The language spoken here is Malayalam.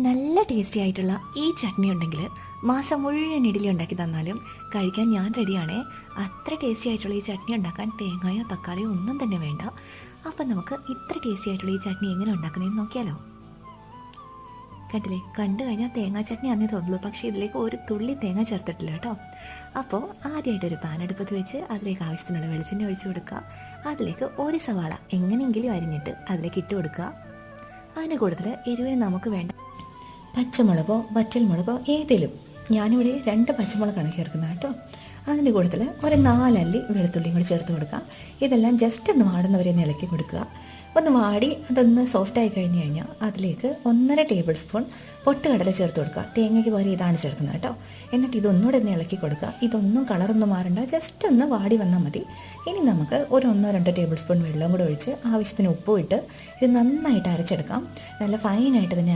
നല്ല ടേസ്റ്റി ആയിട്ടുള്ള ഈ ചട്നി ഉണ്ടെങ്കിൽ മാസം മുഴുവൻ ഇഡ്ഡലി ഉണ്ടാക്കി തന്നാലും കഴിക്കാൻ ഞാൻ റെഡിയാണേ. അത്ര ടേസ്റ്റി ആയിട്ടുള്ള ഈ ചട്നി ഉണ്ടാക്കാൻ തേങ്ങയോ തക്കാളിയോ ഒന്നും തന്നെ വേണ്ട. അപ്പം നമുക്ക് ഇത്ര ടേസ്റ്റി ആയിട്ടുള്ള ഈ ചട്നി എങ്ങനെ ഉണ്ടാക്കുന്നതെന്ന് നോക്കിയാലോ. കണ്ടില്ലേ, കണ്ടു കഴിഞ്ഞാൽ തേങ്ങാ ചട്നി അന്നേ തോന്നുള്ളൂ, പക്ഷേ ഇതിലേക്ക് ഒരു തുള്ളി തേങ്ങ ചേർത്തിട്ടില്ല കേട്ടോ. അപ്പോൾ ആദ്യമായിട്ടൊരു പാൻ അടുപ്പത്ത് വെച്ച് അതിലേക്ക് ആവശ്യത്തിനുള്ള വെളിച്ചെണ്ണ ഒഴിച്ചു കൊടുക്കുക. അതിലേക്ക് ഒരു സവാള എങ്ങനെയെങ്കിലും അരിഞ്ഞിട്ട് അതിലേക്ക് ഇട്ട് കൊടുക്കുക. അതിന് കൂടുതൽ എരിവിന് നമുക്ക് വേണ്ട പച്ചമുളകോ വറ്റൽമുളകോ ഏതെങ്കിലും, ഞാനിവിടെ 2 പച്ചമുളകാണ് ചേർക്കുന്നത് കേട്ടോ. അതിൻ്റെ കൂട്ടത്തിൽ ഒരു 4 അല്ലി വെളുത്തുള്ളിയും കൂടി ചേർത്ത് കൊടുക്കാം. ഇതെല്ലാം ജസ്റ്റ് ഒന്ന് വാടുന്നവരെ ഒന്ന് ഇളക്കി കൊടുക്കുക. ഒന്ന് വാടി അതൊന്ന് സോഫ്റ്റായി കഴിഞ്ഞ് കഴിഞ്ഞാൽ അതിലേക്ക് 1.5 ടേബിൾ സ്പൂൺ പൊട്ടുകടല ചേർത്ത് കൊടുക്കുക. തേങ്ങയ്ക്ക് പോലെ ഇതാണ് ചേർക്കുന്നത് കേട്ടോ. എന്നിട്ട് ഇതൊന്നുകൂടെ ഒന്ന് ഇളക്കി കൊടുക്കുക. ഇതൊന്നും കളറൊന്നും മാറണ്ട, ജസ്റ്റ് ഒന്ന് വാടി വന്നാൽ മതി. ഇനി നമുക്ക് ഒരു 1-2 ടേബിൾ സ്പൂൺ വെള്ളം കൂടെ ഒഴിച്ച് ആവശ്യത്തിന് ഉപ്പും ഇട്ട് ഇത് നന്നായിട്ട് അരച്ചെടുക്കാം. നല്ല ഫൈനായിട്ട് തന്നെ